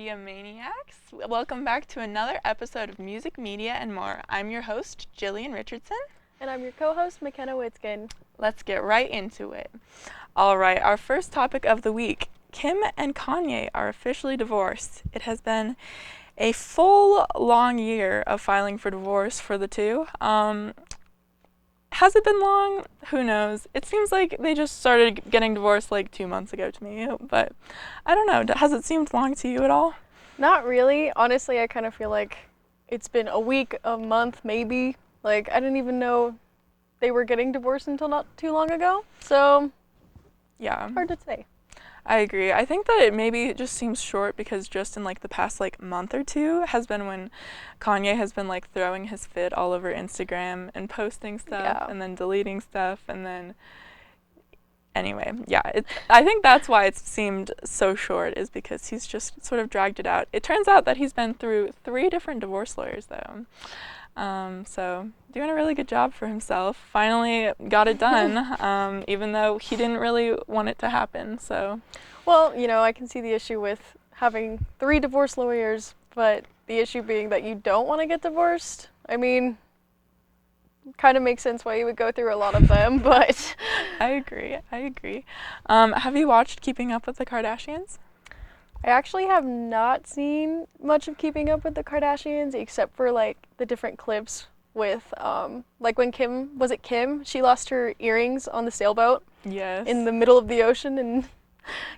media maniacs. Welcome back to another episode of Music, Media, and More. I'm your host, Jillian Richardson. And I'm your co-host, McKenna Witzkin. Let's get right into it. All right, our first topic of the week. Kim and Kanye are officially divorced. It has been a full, long year of filing for divorce for the two. Has it been long? Who knows? It seems like they just started getting divorced like 2 months ago to me, but I don't know. Has it seemed long to you at all? Not really. Honestly, I kind of feel like it's been a week, a month, maybe. Like, I didn't even know they were getting divorced until not too long ago. So, yeah. Hard to say. I agree. I think that it maybe just seems short because just in like the past like month or two has been when Kanye has been like throwing his fit all over Instagram and posting stuff and then deleting stuff and then anyway, I think that's why it seemed so short is because he's just sort of dragged it out. It turns out that he's been through 3 different divorce lawyers though. So doing a really good job for himself. Finally got it done, even though he didn't really want it to happen. So, well, you know, I can see the issue with having 3 divorce lawyers, but the issue being that you don't want to get divorced. I mean, kind of makes sense why you would go through a lot of them, but I agree. Have you watched Keeping Up with the Kardashians? I actually have not seen much of Keeping Up with the Kardashians except for like the different clips with like when Kim, she lost her earrings on the sailboat. Yes. In the middle of the ocean and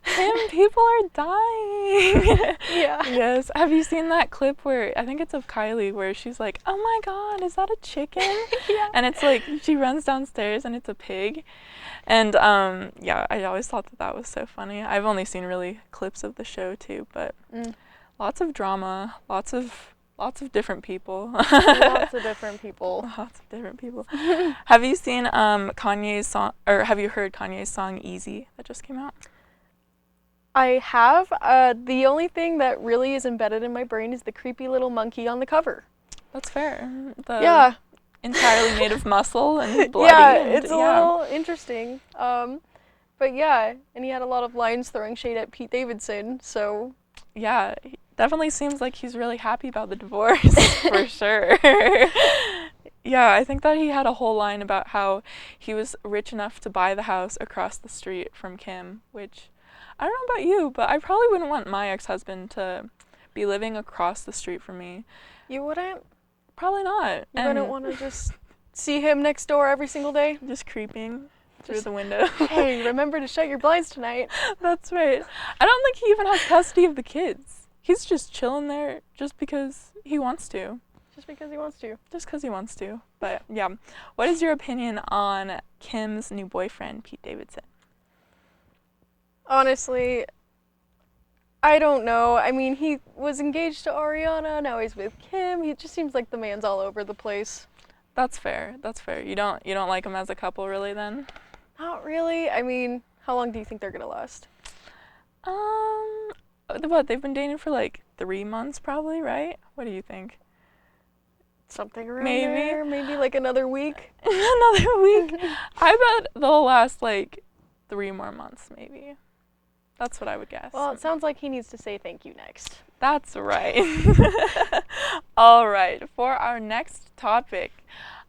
Kim, people are dying. Yeah. Yes. Have you seen that clip where I think it's of Kylie where she's like, "Oh my God, is that a chicken?" Yeah. And it's like she runs downstairs and it's a pig. And I always thought that was so funny. I've only seen really clips of the show too, but lots of drama, lots of different people. Lots of different people. Have you seen Kanye's song, or have you heard Kanye's song "Easy" that just came out? I have. The only thing that really is embedded in my brain is the creepy little monkey on the cover. That's fair. Yeah. Entirely made of muscle and bloody. Yeah, it's a little interesting. But yeah, and he had a lot of lines throwing shade at Pete Davidson, so. Yeah, he definitely seems like he's really happy about the divorce, for sure. Yeah, I think that he had a whole line about how he was rich enough to buy the house across the street from Kim, which, I don't know about you, but I probably wouldn't want my ex-husband to be living across the street from me. You wouldn't? Probably not. You wouldn't want to just see him next door every single day? Just creeping through the window. Hey, remember to shut your blinds tonight. That's right. I don't think he even has custody of the kids. He's just chilling there just because he wants to. Just because he wants to. But yeah, what is your opinion on Kim's new boyfriend, Pete Davidson? Honestly, I don't know. I mean, he was engaged to Ariana, now he's with Kim. He just seems like the man's all over the place. That's fair. You don't like them as a couple really then? Not really. I mean, how long do you think they're gonna last? They've been dating for like 3 months probably, right? What do you think? Something around there. Maybe like another week. Another week? I bet they'll last like 3 more months maybe. That's what I would guess. Well, it sounds like he needs to say thank you next. That's right. All right, for our next topic,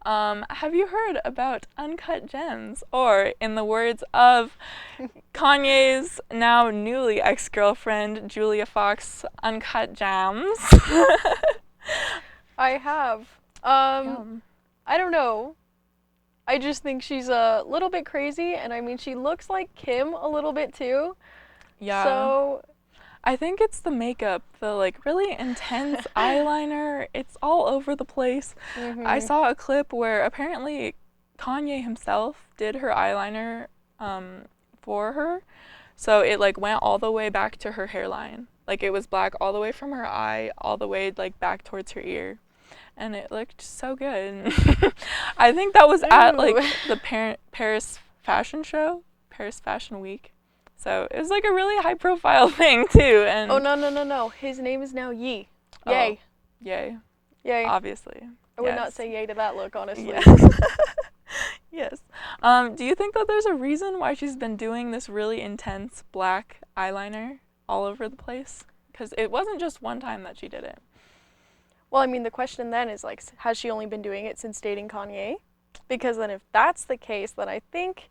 have you heard about Uncut JAMS? Or, in the words of Kanye's now newly ex-girlfriend, Julia Fox, Uncut JAMS? I have. I don't know. I just think she's a little bit crazy, and I mean, she looks like Kim a little bit too. Yeah. So I think it's the makeup, the like really intense eyeliner. It's all over the place. Mm-hmm. I saw a clip where apparently Kanye himself did her eyeliner for her. So it like went all the way back to her hairline. Like it was black all the way from her eye, all the way like back towards her ear. And it looked so good. I think that was at like the Paris Fashion Week. So it was like a really high profile thing too. And oh no. His name is now Ye. Yay. Yay. Yay. Obviously. I would not say yay to that look, honestly. Yes. Yes. Do you think that there's a reason why she's been doing this really intense black eyeliner all over the place? because it wasn't just one time that she did it. Well, I mean, the question then is, like, has she only been doing it since dating Kanye? Because then if that's the case, then I think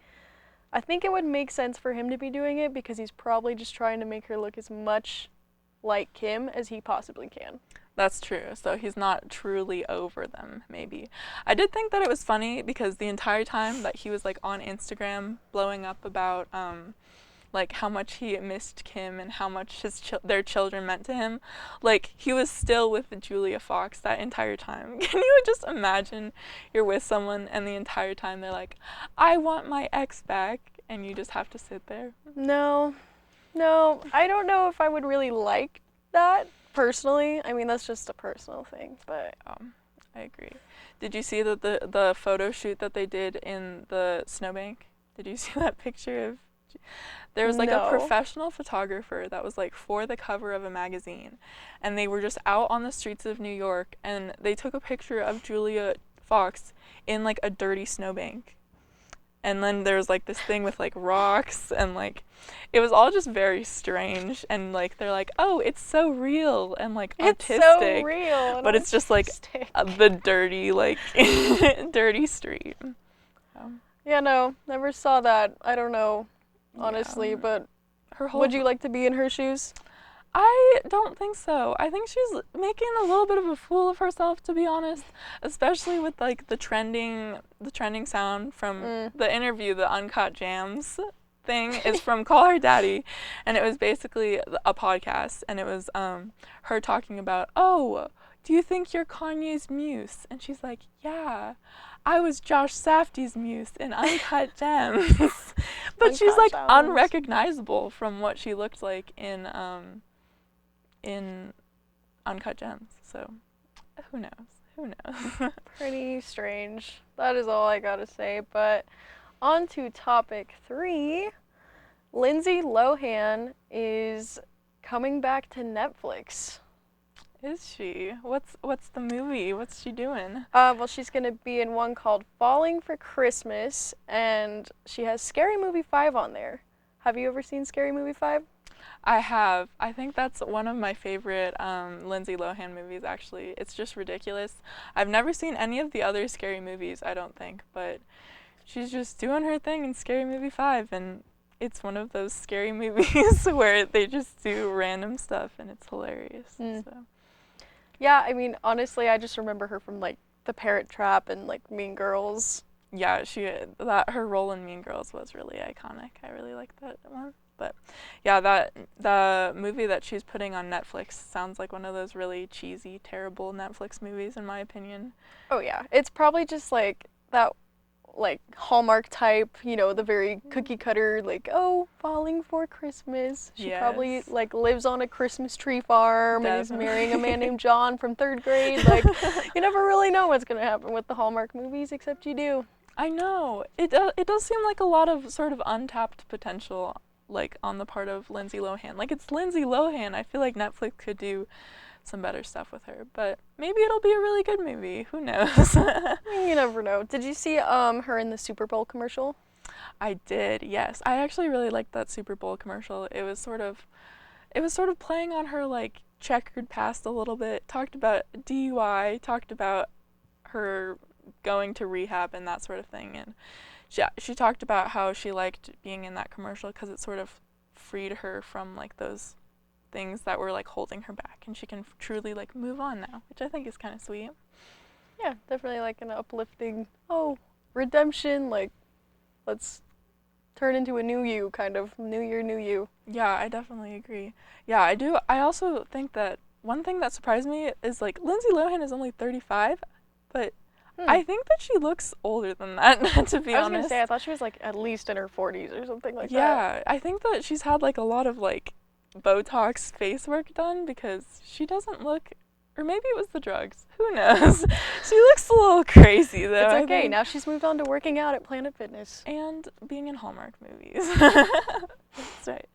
it would make sense for him to be doing it, because he's probably just trying to make her look as much like Kim as he possibly can. That's true. So he's not truly over them, maybe. I did think that it was funny because the entire time that he was like on Instagram blowing up about like how much he missed Kim and how much their children meant to him, like he was still with Julia Fox that entire time. Can you just imagine you're with someone and the entire time they're like, I want my ex back, and you just have to sit there? No, I don't know if I would really like that personally. I mean, that's just a personal thing, but I agree. Did you see the photo shoot that they did in the snowbank? Did you see that picture of? There was like a professional photographer that was like for the cover of a magazine, and they were just out on the streets of New York, and they took a picture of Julia Fox in like a dirty snowbank. And then there was like this thing with like rocks, and like it was all just very strange, and like they're like, oh, it's so real and like artistic. It's so real. But it's just like the dirty, like dirty street. Yeah, no, never saw that. I don't know, honestly, but would you like to be in her shoes? I don't think so. I think she's making a little bit of a fool of herself, to be honest, especially with like the trending sound from the interview, the Uncut JAMS thing is from Call Her Daddy, and it was basically a podcast, and it was her talking about, oh, do you think you're Kanye's muse? And she's like, yeah, I was Josh Safdie's muse in Uncut Gems. But she's like unrecognizable from what she looked like in Uncut Gems. So who knows? Pretty strange. That is all I gotta say. But on to topic 3. Lindsey Lohan is coming back to Netflix. Is she? What's the movie? What's she doing? Well, she's gonna be in one called Falling for Christmas, and she has Scary Movie 5 on there. Have you ever seen Scary Movie 5? I have. I think that's one of my favorite Lindsey Lohan movies, actually. It's just ridiculous. I've never seen any of the other Scary Movies, I don't think, but she's just doing her thing in Scary Movie 5, and it's one of those scary movies where they just do random stuff, and it's hilarious. So. Yeah, I mean, honestly, I just remember her from, like, The Parent Trap and, like, Mean Girls. Yeah, her role in Mean Girls was really iconic. I really liked that one. But yeah, the movie that she's putting on Netflix sounds like one of those really cheesy, terrible Netflix movies, in my opinion. Oh yeah, it's probably just like that, like Hallmark type, you know, the very cookie cutter, like, oh, falling for Christmas. She probably like lives on a Christmas tree farm and is marrying a man named John from 3rd grade. Like, you never really know what's gonna happen with the Hallmark movies, except you do. I know. It does seem like a lot of sort of untapped potential, like on the part of Lindsey Lohan. Like, it's Lindsey Lohan. I feel like Netflix could do some better stuff with her, but maybe it'll be a really good movie. Who knows? You never know. Did you see her in the Super Bowl commercial? I did, yes. I actually really liked that Super Bowl commercial. It was sort of playing on her like checkered past a little bit. Talked about DUI, talked about her going to rehab and that sort of thing, and she talked about how she liked being in that commercial because it sort of freed her from like those things that were like holding her back, and she can truly like move on now, which I think is kind of sweet. Yeah, definitely like an uplifting, redemption, like let's turn into a new you, kind of new year, new you. Yeah, I definitely agree. Yeah, I do. I also think that one thing that surprised me is like Lindsey Lohan is only 35, but I think that she looks older than that, to be honest. I was gonna say, I thought she was like at least in her 40s or something like that. Yeah, I think that she's had like a lot of like Botox face work done, because she doesn't look, or maybe it was the drugs, who knows. She looks a little crazy though. It's okay, now she's moved on to working out at Planet Fitness. And being in Hallmark movies. That's right.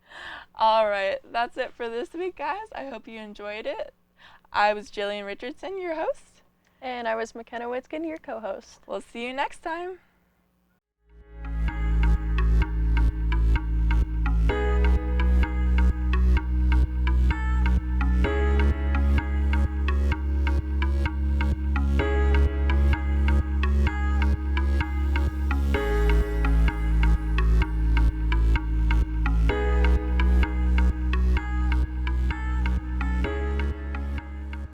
Alright, that's it for this week, guys. I hope you enjoyed it. I was Jillian Richardson, your host. And I was McKenna Witzkin, your co-host. We'll see you next time.